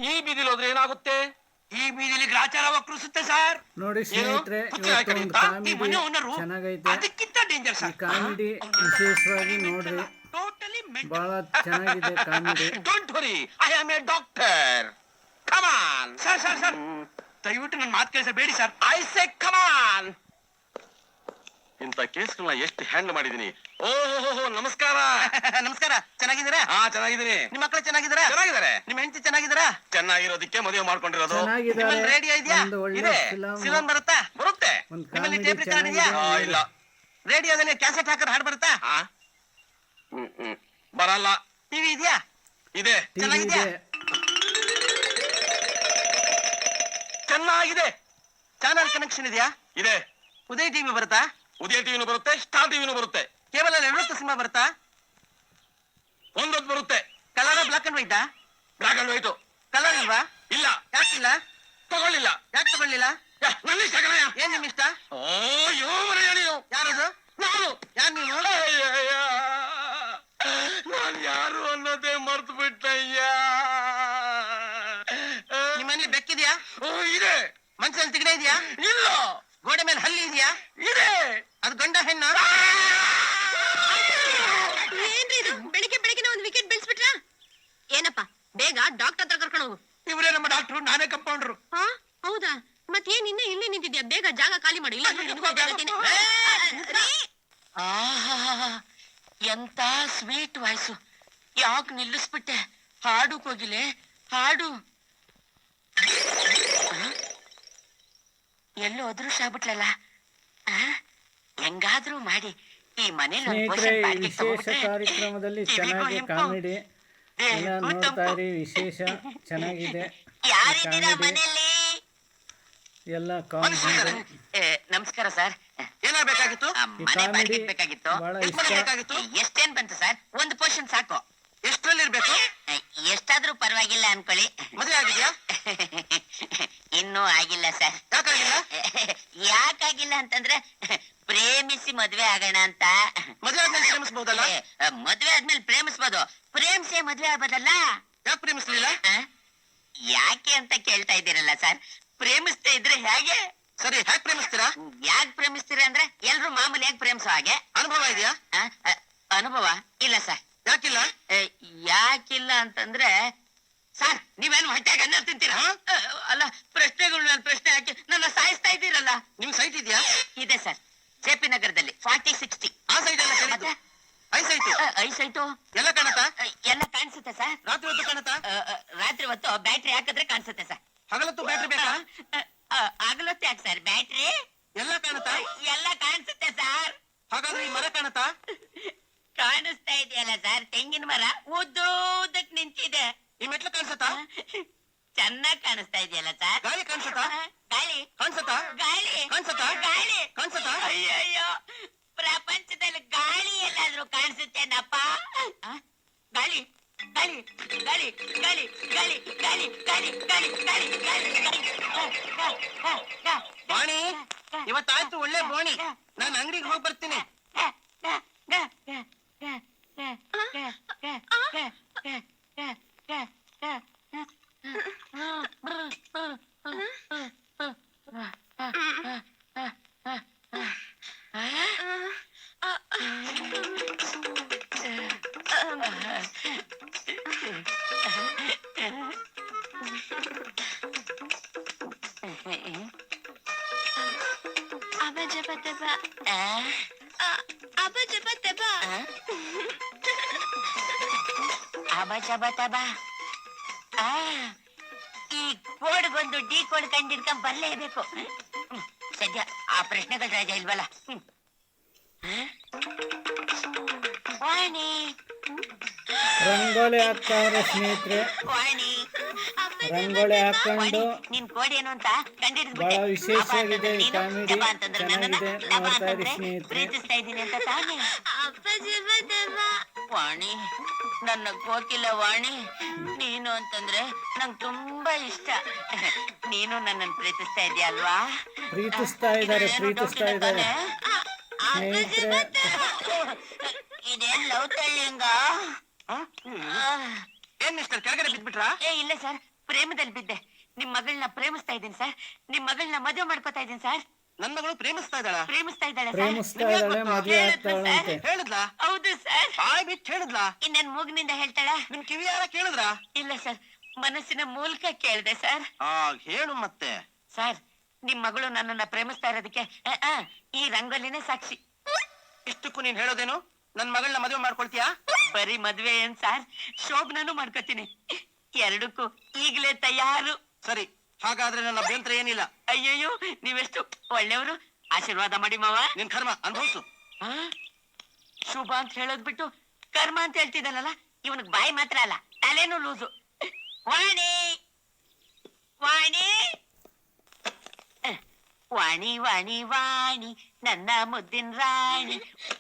ಈ ಬೀದಿಲಿ ಹೋದ್ರೆ ಏನಾಗುತ್ತೆ? ಈ ಬೀದಿಲಿ ಗ್ರಾಚಾರ ವಕ್ರಿಸುತ್ತೆ ಸರ್. ನೋಡಿ ಸ್ನೇಹಿತರೆ, ಇವತ್ತು ಒಂದು ಕಾಮಿಡಿ ಚೆನ್ನಾಗೈತೆ. ಅದಕ್ಕಿಂತ ಡೇಂಜರ್ ಸರ್. ಕಾಮಿಡಿ ವಿಶೇಷವಾಗಿ ನೋಡ್ರಿ, ಬಹಳ ಚೆನ್ನಾಗಿದೆ comedy. Don't worry, I am a doctor. Come on sir sir sir, ದಯವಿಟ್ಟು ನನ್ನ ಮಾತು ಕೇಳಿಸಬೇಡಿ sir. I say come on. ಇಂಥ ಕೇಸ್ಗಳನ್ನ ಎಷ್ಟು ಹ್ಯಾಂಡಲ್ ಮಾಡಿದೀನಿ. ಓಹೋ, ನಮಸ್ಕಾರ. ನಮಸ್ಕಾರ. ಚೆನ್ನಾಗಿದ್ದೀರಾ? ಹಾ, ಚೆನ್ನಾಗಿದ್ದೀನಿ. ನಿಮ್ಮ ಮಕ್ಕಳು ಚೆನ್ನಾಗಿದ್ದೀರಾ? ಚೆನ್ನಾಗಿದ್ದಾರೆ. ನಿಮ್ಮ ಹೆಂಡತಿ ಚೆನ್ನಾಗಿದ್ದೀರಾ? ಚೆನ್ನಾಗಿರೋದಕ್ಕೆ ಮದುವೆ ಮಾಡ್ಕೊಂಡಿರೋದು. ಚೆನ್ನಾಗಿದ್ದಾರೆ. ರೇಡಿಯೋ ಇದೆಯಾ? ಒಂದು ಒಳ್ಳೆ ಇದೆ. ಸಿಲೋನ್ ಬರುತ್ತಾ? ಬರುತ್ತೆ. ಒಂದು ನಿಮ್ಮಲ್ಲಿ ಕಾಮಿಡಿ ಟೇಪ್ ರೆಕಾರ್ಡ್ ಇದೆಯಾ? ಚೆನ್ನಾಗಿದೆ. ಇಲ್ಲ. ರೇಡಿಯೋದಲ್ಲಿ ಕ್ಯಾಸೆಟ್ ಹಾಕಿದ್ರೆ ಹಾಡು ಬರುತ್ತಾ? ಹಾ, ಬರಲ್ಲ. ಟಿವಿ ಇದೆಯಾ? ಇದೆ. ಟಿವಿ ಚೆನ್ನಾಗಿದ್ಯಾ? ಇದೆ. ಚೆನ್ನಾಗಿದೆ. ಚಾನಲ್ ಕನೆಕ್ಷನ್ ಇದೆಯಾ? ಇದೆ. ಉದಯ್ ಟಿವಿ ಬರುತ್ತಾ? ಉದಯ ಟಿವಿನೂ ಬರುತ್ತೆ, ಸ್ಟಾರ್ ಟಿವಿನೂ ಬರುತ್ತೆ. ಕೇವಲ 70 ಸಿನಿಮಾ ಬರುತ್ತಾ? ಒಂದೊಂದು ಬರುತ್ತೆ. ಕಲರ್ ಬ್ಲಾಕ್ ಅಂಡ್ ವೈಟಾ? Black and white. ಕಲರ್ ಇಲ್ವಾ? ಇಲ್ಲ. ಯಾಕಿಲ್ಲ? ತಗೊಳ್ಳಿಲ್ಲ. ಯಾಕೆ ತಗೊಳ್ಳಿಲ್ಲ? ನನ್ನ ಇಷ್ಟ ಕಣಯ್ಯ. ಏನ್ ನಿಮ್ ಇಷ್ಟ? ಯೋ ಮನೆಯ ನೀನು. ಯಾರದು? ನಾನು. ಯಾರು ನೀವು? ನಾನು ಯಾರು ಅನ್ನೋದೇ ಮರ್ತು ಬಿಟ್ಟಯ್ಯ. ನಿಮ್ಮಲ್ಲಿ ಬೆಕ್ಕಿದ್ಯಾ? ಇದೆ. ಮನ್ಸಲ್ಲಿ ತಿಗಡೆ ಇದೆಯಾ? ಇಲ್ಲ. ಗೋಡೆ ಮೇಲೆ ಹಲ್ಲಿ ಇದೆಯಾ? ಇದೆ. ಅದು ಗಂಡ ಹೆಣ್ಣ? ಏನ್ರಿ ಇದು? ಬೆಳಿಗ್ಗೆ ಬೆಳಿಗ್ಗೆ ಒಂದು ವಿಕೆಟ್ ಬೀಳ್ಸ್ಬಿಟ್ರಾ? ಏನಪ್ಪ, ಬೇಗ ಡಾಕ್ಟರ್ ಹತ್ರ ಕರ್ಕೊಂಡು ಹೋಗು. ಇವರೇ ನಮ್ಮ ಡಾಕ್ಟ್ರು, ನಾನೇ ಕಂಪೌಂಡ್ರು. ಹಾ, ಹೌದಾ? ಮತ್ತೇನ್ ಇನ್ನ ಇಲ್ಲಿ ನಿಂತಿದ್ಯಾ? ಬೇಗ ಜಾಗ ಖಾಲಿ ಮಾಡಿ. ಇಲ್ಲ ಎಂತ ಸ್ವೀಟ್ ವಾಯ್ಸು. ಯಾಕೆ ನಿಲ್ಲಿಸ್ಬಿಟ್ಟೆ? ಹಾಡು ಕೋಗಿಲೆ, ಹಾಡು. ಎಲ್ಲೋ ಅದೃಷ್ಟ ಆಗ್ಬಿಟ್ಲಲ್ಲ. ಹೆಂಗಾದ್ರೂ ಮಾಡಿ ಈ ಮನೇಲಿ ಸ್ನೇಹಿತರೆ, ವಿಶೇಷ ಕಾರ್ಯಕ್ರಮದಲ್ಲಿ ಚೆನ್ನಾಗಿ ಕಾಮಿಡಿ ಎಲ್ಲ ನೋಡ್ತಾ ಇರಿ. ವಿಶೇಷ ಚೆನ್ನಾಗಿದೆ ಯಾರಿದ್ದೀರಾ ಕಾಮಿಡಿ ಮನೇಲಿ? ಎಲ್ಲ ಕಾಮಿಡಿ. ನಮಸ್ಕಾರ ಸರ್. ಏನಾಗಬೇಕಾಗಿತ್ತು? ಈ ಮನೆ ಕಾಮಿಡಿ ಬಾಡಿಗೆ ಬೇಕಾಗಿತ್ತು. ಬಹಳ ಎಷ್ಟು ಇಷ್ಟ. ಮನೆ ಬೇಕಾಗಿತ್ತು? ಎಷ್ಟೇನ್ ಬಂತು ಸರ್? ಒಂದು ಪೋರ್ಷನ್ ಸಾಕು. ಎಷ್ಟ್ರಲ್ಲಿ ಇರ್ಬೇಕು? ಎಷ್ಟಾದ್ರೂ ಪರವಾಗಿಲ್ಲ ಅನ್ಕೊಳ್ಳಿ. ಮದುವೆ ಆಗಿದ್ಯಾ? ಇನ್ನೂ ಆಗಿಲ್ಲ ಸರ್. ಯಾಕಾಗಿಲ್ಲ? ಯಾಕಾಗಿಲ್ಲ ಅಂತಂದ್ರೆ ಪ್ರೇಮಿಸಿ ಮದ್ವೆ ಆಗೋಣ ಅಂತ. ಮದುವೆ ಆದ್ಮೇಲೆ ಪ್ರೇಮಿಸಬಹುದಲ್ಲ? ಮದ್ವೆ ಆದ್ಮೇಲೆ ಪ್ರೇಮಿಸ್ಬೋದು, ಪ್ರೇಮಿಸೇ ಮದ್ವೆ ಆಗ್ಬೋದಲ್ಲ. ಯಾಕೆ ಪ್ರೇಮಿಸ್ಲಿಲ್ಲ? ಯಾಕೆ ಅಂತ ಕೇಳ್ತಾ ಇದ್ದೀರಲ್ಲ ಸರ್. ಪ್ರೇಮಿಸ್ತಾ ಇದ್ರೆ ಹೇಗೆ? ಸರಿ, ಹೇಗೆ ಪ್ರೇಮಿಸ್ತೀರಾ? ಯಾಕೆ ಪ್ರೇಮಿಸ್ತೀರಾ ಅಂದ್ರೆ ಎಲ್ರು ಮಾಮೂಲಿ ಯಾಕೆ ಪ್ರೇಮಿಸೋ ಹಾಗೆ. ಅನುಭವ ಇದೆಯಾ? ಅನುಭವ ಇಲ್ಲ ಸರ್. ಯಾಕಿಲ್ಲ? ಯಾಕಿಲ್ಲ ಅಂತಂದ್ರೆ ಸರ್, ನೀವೇನು ಹೊಟ್ಟೆಗೆ ಅನ್ನ ತಿಂತೀರಾ? ಅಲ್ಲ, ಪ್ರಶ್ನೆಗಳ ಮೇಲೆ ಪ್ರಶ್ನೆ ಹಾಕಿ ನನ್ನ ಸಾಯಿಸ್ತಾ ಇದ್ದೀರಲ್ಲ. ನಿಮ್ ಸೈಟ್ ಇದೆಯಾ? ಇದೆ ಸರ್, ಜೆಪಿ ನಗರದಲ್ಲಿ 4060. ಆ ಸೈಟ್ ಎಲ್ಲ ಕೇಳಿದ್ದು. ಐ ಸೈಟ್ ಐಸ್ ಆಯ್ತು. ಎಲ್ಲ ಕಾಣತಾ? ಎಲ್ಲ ಕಾಣಿಸುತ್ತೆ ಸರ್. ರಾತ್ರಿ ಹೊತ್ತು ಕಾಣತಾ? ರಾತ್ರಿ ಹೊತ್ತು ಬ್ಯಾಟ್ರಿ ಹಾಕಿದ್ರೆ ಕಾಣಿಸುತ್ತೆ ಸರ್. ಹಗಲತ್ತು ಬ್ಯಾಟ್ರಿ ಬೇಕಾ? ಆಗಲೊತ್ತೆ ಯಾಕೆ ಸರ್ ಬ್ಯಾಟ್ರಿ? ಎಲ್ಲ ಕಾಣತಾ? ಎಲ್ಲ ಕಾಣಿಸುತ್ತೆ ಸರ್. ಹಾಗಾದ್ರೆ ಈ ಮರ ಕಾಣತಾ? ಕಾಣಿಸ್ತಾ ಇದೆಯಲ್ಲ ಸರ್, ತೆಂಗಿನ ಮರ ಉದ್ದಕ್ಕೆ ನಿಂತಿದೆ. ಈ ಮೆಟ್ಲು ಕಾಣಿಸತಾ? ಚೆನ್ನಾಗಿ ಕಾಣಿಸ್ತಾ ಇದೆಯಲ್ಲ ಸರ್. ಗಾಳಿ ಕಾಣಿಸತಾ? ಗಾಳಿ ಕಾಣಿಸತಾ? ಗಾಳಿ ಕಾಣಿಸತಾ? ಗಾಳಿ ಕಾಣಿಸತಾ? ಅಯ್ಯಯ್ಯೋ, ಪ್ರಪಂಚದಲ್ಲಿ ಗಾಳಿ ಎಲ್ಲಾದ್ರೂ ಕಾಣಿಸುತ್ತೇನಪ್ಪ? ಗಾಳಿ ಗಾಳಿ ಗಾಳಿ ಗಾಳಿ ಗಾಳಿ ಗಾಳಿ ಗಾಳಿ ಗಾಳಿ ಗಾಳಿ ಗಾಳಿ. ವಾಣಿ, ಇವತ್ತಾಯ್ತು ಒಳ್ಳೆ ಬೋಣಿ. ನಾನು ಅಂಗಡಿಗೆ ಹೋಗಿ ಬರ್ತೀನಿ. ಈ ಕೋಡ್ಗೊಂದು ಡಿ ಕೋಡ್ ಕಂಡಿಡ್ಕೊಂಡ್ ಬರ್ಲೇಬೇಕು. ಸದ್ಯ ಆ ಪ್ರಶ್ನೆಗಳ ರಾಜ ಇಲ್ವಲ್ಲ. ವಾಣಿ ರಂಗೋಲಿ ಹಾಕ್ತಾವ್ರೆ ಸ್ನೇಹಿತರೆ. ವಾಣಿ, ರಂಗೋಲಿ ಹಾಕೊಂಡು ನಿನ್ ಕೋಡ್ ಏನು ಅಂತ ಬಹಳ ವಿಶೇಷವಾಗಿದೆ ಈ ಕಾಮಿಡಿ. ಚೆನ್ನಾಗಿದೆ, ನೋಡ್ತಾ ಇರಿ ಸ್ನೇಹಿತರೆ. ಪ್ರೀತಿಸ್ತಾ ಇದ್ದೀನಿ ಅಂತ ತಾನೇ? ವಾಣಿ, ನನ್ನ ಕೋಕಿಲ ವಾಣಿ, ನೀನು ಅಂತಂದ್ರೆ ನಂಗೆ ತುಂಬಾ ಇಷ್ಟ. ನೀನು ನನ್ನನ್ನು ಪ್ರೀತಿಸ್ತಾ ಇದೀಯ ಅಲ್ವಾ? ಪ್ರೀತಿಸ್ತಾ ಇದ್ದಾರೆ ಸ್ನೇಹಿತರೆ. ಇದೇನ್ ಲವ್ ತಳ್ಳಿಂಗ? ಏನ್ ಮಿಸ್ಟರ್, ಕೆಳಗಡೆ ಬಿದ್ಬಿಟ್ರಾ? ಇಲ್ಲ ಸರ್, ಪ್ರೇಮದಲ್ಲಿ ಬಿದ್ದೆ. ನಿಮ್ ಮಗಳನ್ನ ಪ್ರೇಮಿಸ್ತಾ ಇದ್ದೀನಿ ಸರ್. ನಿಮ್ ಮಗಳನ್ನ ಮದುವೆ ಮಾಡ್ಕೊತಾ ಇದ್ದೀನಿ ಸರ್. ನನ್ ಮಗಳು ಪ್ರೇಮಿಸ್ತಾ ಇದ್ದಾಳ? ಪ್ರೇಮಿಸ್ತಾ ಇದ್ದಾಳೆ ಸರ್. ಪ್ರೇಮಿಸ್ತಾ ಇದ್ದಾಳೆ, ಮದುವೆ ಆಗ್ತಾಳಂತೆ. ಹೇಳಿದ್ಲಾ? ಹೌದು ಸರ್. ಬಾಯ್ ಬಿಟ್ಟು ಹೇಳಿದ್ಲಾ? ಇನ್ನೇನ್ ಮೂಗಿನಿಂದ ಹೇಳ್ತಾಳ? ನಿಮ್ ಕಿವಿ ಯಾರ ಕೇಳಿದ್ರಾ? ಇಲ್ಲ ಸರ್, ಮನಸ್ಸಿನ ಮೂಲಕ ಕೇಳಿದೆ ಸರ್. ಹೇಳು ಮತ್ತೆ. ಸರ್, ನಿಮ್ ಮಗಳು ನನ್ನನ್ನ ಪ್ರೇಮಿಸ್ತಾ ಇರೋದಕ್ಕೆ ಈ ರಂಗೋಲಿನೇ ಸಾಕ್ಷಿ. ಇಷ್ಟಕ್ಕೂ ನೀನ್ ಹೇಳೋದೇನು? ನನ್ ಮಗಳನ್ನ ಮದುವೆ ಮಾಡ್ಕೊಳ್ತೀಯಾ? ಬರೀ ಮದ್ವೆ ಏನ್ ಸರ್, ಶೋಭನೂ ಮಾಡ್ಕೋತೀನಿ. ಎರಡಕ್ಕೂ ಈಗಲೇ ತಯಾರು. ಸರಿ, ಹಾಗಾದ್ರೆ ನನ್ನ ಅಭ್ಯಂತರ ಏನಿಲ್ಲ. ಅಯ್ಯಯ್ಯೋ, ನೀವೆಷ್ಟು ಒಳ್ಳೆಯವರು. ಆಶೀರ್ವಾದ ಮಾಡಿ ಮಾವ. ನಿನ್ ಕರ್ಮ ಅನುಭವಿಸು. ಶುಭ ಅಂತ ಹೇಳೋದ್ ಬಿಟ್ಟು ಕರ್ಮ ಅಂತ ಹೇಳ್ತಿದ್ದಾನಲ್ಲ, ಇವನಿಗೆ ಬಾಯಿ ಮಾತ್ರ ಅಲ್ಲ, ತಲೆನೂ ಲೂಸು. ವಾಣಿ ವಾಣಿ ವಾಣಿ ವಾಣಿ ವಾಣಿ ನನ್ನ ಮುದ್ದಿನ ರಾಣಿ.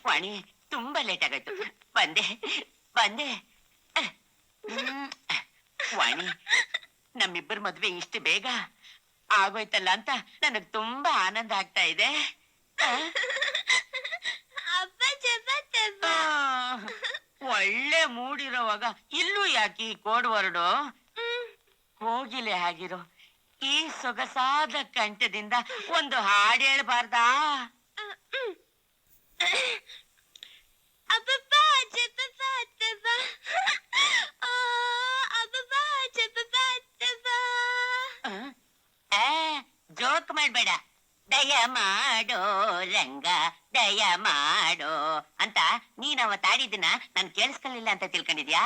ವಾಣಿ, ತುಂಬಾ ಲೇಟ್ ಆಗಾಯ್ತು. ಬಂದೆ ಬಂದೆ. ವಾಣಿ, ನಮ್ಮಿಬ್ಬರ ಮದ್ವೆ ಇಷ್ಟು ಬೇಗ ಆಗೋಯ್ತಲ್ಲ ಅಂತ ನನಗ್ ತುಂಬಾ ಆನಂದ ಆಗ್ತಾ ಇದೆ. ಒಳ್ಳೆ ಮೂಡಿರೋವಾಗ ಇಲ್ಲೂ ಯಾಕೆ ಕೋಡ್ ವರ್ಡು? ಹೋಗಿಲೆ ಆಗಿರೋ ಈ ಸೊಗಸಾದ ಕಂಠದಿಂದ ಒಂದು ಹಾಡು ಹೇಳ್ಬಾರ್ದಾ? ಜೋಕ್ ಮಾಡ್ಬೇಡ. ದಯ ಮಾಡೋ ರಂಗ ದಯ ಮಾಡೋ ಅಂತ ನೀನ್ ಅವತ್ತಾಡಿದ್ದನ್ನ ನಾನ್ ಕೇಳಿಸ್ಕೊಳ್ಳಿಲ್ಲ ಅಂತ ತಿಳ್ಕೊಂಡಿದ್ಯಾ?